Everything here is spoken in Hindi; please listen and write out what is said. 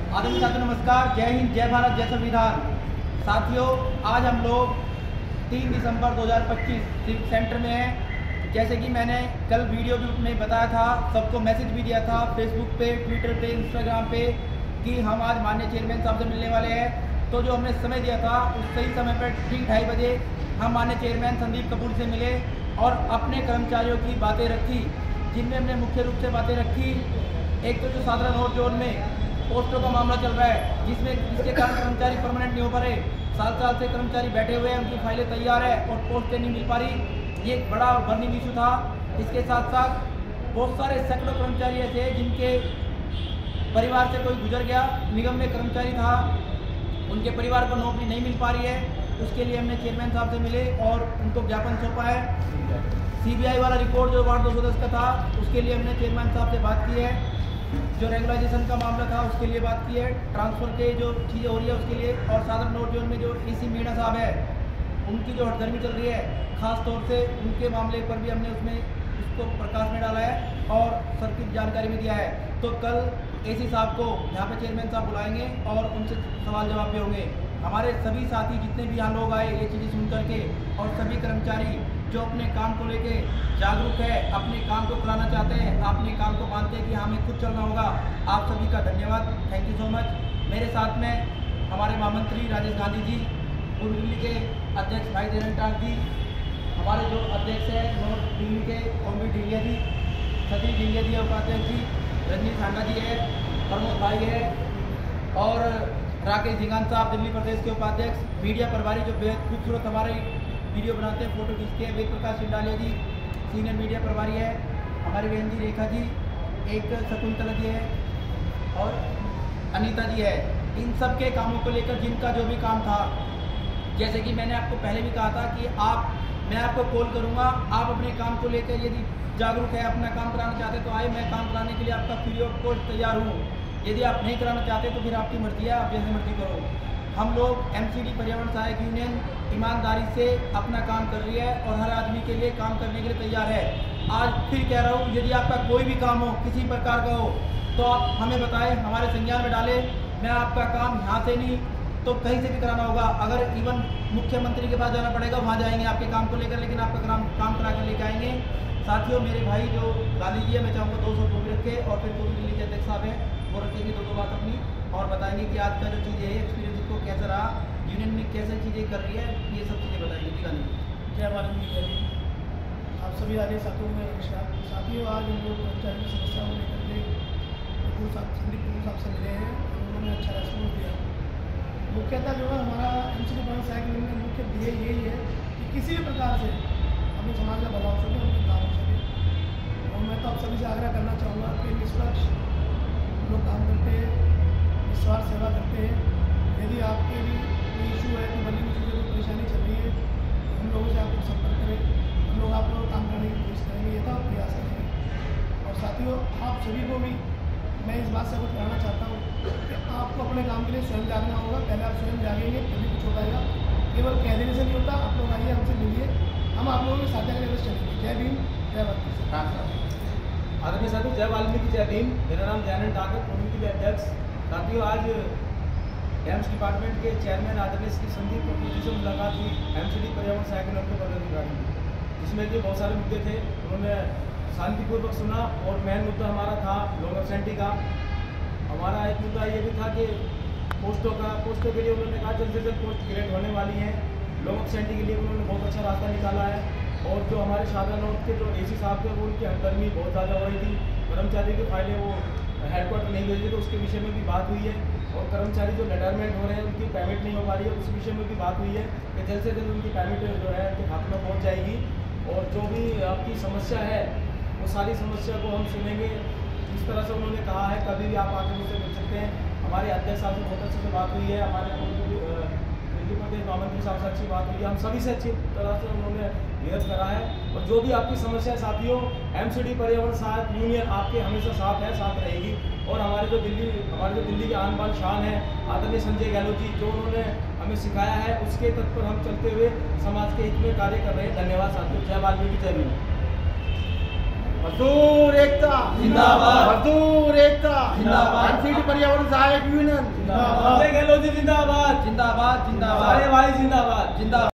आदरणीय साथियों नमस्कार, जय हिंद, जय भारत, जय संविधान। साथियों, आज हम लोग 3 दिसंबर 2025 सेंटर में हैं। जैसे कि मैंने कल वीडियो में बताया था, सबको मैसेज भी दिया था फेसबुक पे, ट्विटर पे, इंस्टाग्राम पे कि हम आज माननीय चेयरमैन साहब से मिलने वाले हैं। तो जो हमने समय दिया था उस सही समय पर ठीक 2:30 बजे हम माननीय चेयरमैन संदीप कपूर से मिले और अपने कर्मचारियों की बातें रखी, जिनमें हमने मुख्य रूप से बातें रखी। एक तो जो साधारण नॉर्थ जोन में पोस्टों का मामला चल रहा है, जिसके कारण कर्मचारी परमानेंट नहीं हो पा रहे, साल से कर्मचारी बैठे हुए हैं, उनकी फाइलें तैयार है और पोस्टें नहीं मिल पा रही। ये एक बड़ा बर्निंग इशू था। इसके साथ साथ बहुत सारे सैकड़ों कर्मचारी ऐसे हैं जिनके परिवार से कोई गुजर गया, निगम में कर्मचारी था, उनके परिवार को नौकरी नहीं मिल पा रही है। उसके लिए हमने चेयरमैन साहब से मिले और उनको ज्ञापन सौंपा है। CBI वाला रिपोर्ट जो वार्ड 210 का था, उसके लिए हमने चेयरमैन साहब से बात की है। जो रेगुलाइजेशन का मामला था उसके लिए बात की है, ट्रांसफ़र के जो चीज़ें हो रही है उसके लिए, और साधारण नॉर्थ जोन में जो AC मीणा साहब है उनकी जो हड़गर्मी चल रही है, ख़ास तौर से उनके मामले पर भी हमने उसमें उसको प्रकाश में डाला है और सर्किट जानकारी में दिया है। तो कल AC साहब को यहाँ पे चेयरमैन साहब बुलाएंगे और उनसे सवाल जवाब भी होंगे। हमारे सभी साथी जितने भी यहाँ लोग आए ये चीज़ें सुन करके, और सभी कर्मचारी जो अपने काम को लेके जागरूक है, अपने काम को कराना चाहते हैं, अपने काम को मानते हैं कि हमें खुद चलना होगा, आप सभी का धन्यवाद, थैंक यू सो मच। मेरे साथ में हमारे महामंत्री राजेश गांधी जी, पूर्व दिल्ली के अध्यक्ष भाई देवेंद्र टाक जी, हमारे जो अध्यक्ष हैं नॉर्थ दिल्ली के ओमी ढींगिया जी, सतीश ढींगिया जी उपाध्यक्ष जी, रजनीश सांगा जी है, प्रमोद भाई है, और राकेश झिंगान साहब दिल्ली प्रदेश के उपाध्यक्ष, मीडिया प्रभारी जो बेहद खूबसूरत हमारे वीडियो बनाते हैं, फोटो खींचते हैं, वेद प्रकाश सिंडालिया जी सीनियर मीडिया प्रभारी है, हमारी बहन जी रेखा जी, एक शकुंतला जी है और अनीता जी है। इन सब के कामों को लेकर जिनका जो भी काम था, जैसे कि मैंने आपको पहले भी कहा था कि मैं आपको कॉल करूंगा, आप अपने काम को लेकर यदि जागरूक है, अपना काम कराना चाहते तो आए, मैं काम कराने के लिए आपका फ्री ऑफ कॉस्ट तैयार हूँ। यदि आप नहीं कराना चाहते तो फिर आपकी मर्जी है, आप जैसे मर्जी करो। हम लोग MCD पर्यावरण सहायक यूनियन ईमानदारी से अपना काम कर रही है और हर आदमी के लिए काम करने के लिए तैयार है। आज फिर कह रहा हूँ, यदि आपका कोई भी काम हो, किसी प्रकार का हो, तो आप हमें बताएं, हमारे संज्ञान में डालें। मैं आपका काम यहाँ से नहीं तो कहीं से भी कराना होगा। अगर इवन मुख्यमंत्री के पास जाना पड़ेगा, वहाँ जाएंगे आपके काम को लेकर, लेकिन आपका काम करा कर लेके आएंगे। साथियों, मेरे भाई जो गांधी जी है, मैं चाहूँगा 200 टोपी रखे और फिर पूर्व दिल्ली के अध्यक्ष साहब हैं, वो रखेंगे 2 बात अपनी और बताएंगे कि आज का जो चीज़ें है एक्सपीरियंस को कैसा रहा, यूनियन में कैसे चीज़ें कर रही है, ये सब चीज़ें बताएंगे। जी गांधी। जय भारत जी। आप सभी आगे साथियों में नमस्कार। साथियों, आज हम लोग कर्मचारी की समस्या को लेकर के संदीप कपूर साहब से मिले हैं और उन्होंने अच्छा रेस्पॉन्स दिया। मुख्यतः जो है हमारा MCD पर्यावरण सहायक यूनियन का मुख्य ध्येय यही है कि किसी भी प्रकार से हमें समाज का भला हो सके, उनके काम हो सके। और मैं तो आप सभी से आग्रह करना चाहूँगा कि निष्पक्ष लोग काम करते हैं, निस्वार्थ सेवा करते हैं। यदि आपके भी कोई इशू है, कोई बनी हुई चीज़ें, कोई परेशानी चल रही है, हम लोगों से आप संपर्क करें, हम लोग आप लोग काम करने की कोशिश करेंगे, यथा प्रयास करेंगे। और साथियों, आप सभी को भी मैं इस बात से कुछ कहना चाहता हूँ कि आपको अपने काम के लिए स्वयं जागना होगा। पहले आप स्वयं जागेंगे तभी कुछ हो पाएगा। केवल कह देने से नहीं होता। आप लोग आइए, हमसे मिलिए, हम आप लोगों के साथ लेकर चलेंगे। जय भीम, जय भारत। आदरणीय साथियों, जय वाल्मीकि, जय भीम। मेरा नाम दयानंद ठाकुर, कम्युनिटी के अध्यक्ष। साथियों, आज डैम्स डिपार्टमेंट के चेयरमैन आदरणीय श्री संदीप कपूर जी से मुलाकात हुई MCD पर्यावरण सहायक यूनियन के पदाधिकारी, जिसमें कि बहुत सारे मुद्दे थे, उन्होंने शांतिपूर्वक सुना। और मेन मुद्दा हमारा था लोग एब्सेंटी का। हमारा एक मुद्दा ये भी था कि पोस्टों के लिए उन्होंने कहा जल्द से जल्द पोस्ट क्रिएट होने वाली है। लोग एब्सेंटी के लिए उन्होंने बहुत अच्छा रास्ता निकाला है। और जो हमारे साधारण नॉर्थ के जो AC साहब थे, वो उनकी हड़गर्मी बहुत ज़्यादा हो रही थी, कर्मचारी की फाइलें वो हेडक्वार्टर नहीं भेज रहे, तो उसके विषय में भी बात हुई है। और कर्मचारी जो रिटायरमेंट हो रहे हैं, उनकी पेमेंट नहीं हो पा रही है, उस विषय में भी बात हुई है कि जल्द से जल्द उनकी पेमेंट जो है उनके खाते में पहुँच जाएगी। और जो भी आपकी समस्या है वो सारी समस्या को हम सुनेंगे। जिस तरह से उन्होंने कहा है, कभी भी आप आके मुझसे मिल सकते हैं। हमारे अध्यक्ष साहब से बहुत अच्छे से बात हुई है, हमारे दिल्ली प्रदेश महामंत्री साहब से अच्छी बात हुई है, हम सभी से अच्छी तरह से उन्होंने विरोध करा है। और जो भी आपकी समस्या है साथियों, MCD पर्यावरण सहायक यूनियन आपके हमेशा साथ है, साथ रहेगी। और हमारे जो दिल्ली के आन बान शान है आदरणीय संजय गहलोत जी, जो उन्होंने हमें सिखाया है, उसके तत्व पर हम चलते हुए समाज के हित में कार्य कर रहे हैं। धन्यवाद साथियों। जय वाल्मीकि, जय भीम। मजदूर एकता जिंदाबाद। मजदूर एकता जिंदाबाद। एमसीडी पर्यावरण सहायक यूनियन जिंदाबाद। गहलोत जी जिंदाबाद। जिंदाबाद जिंदाबाद सारे भाई जिंदाबाद। जिंदाबाद।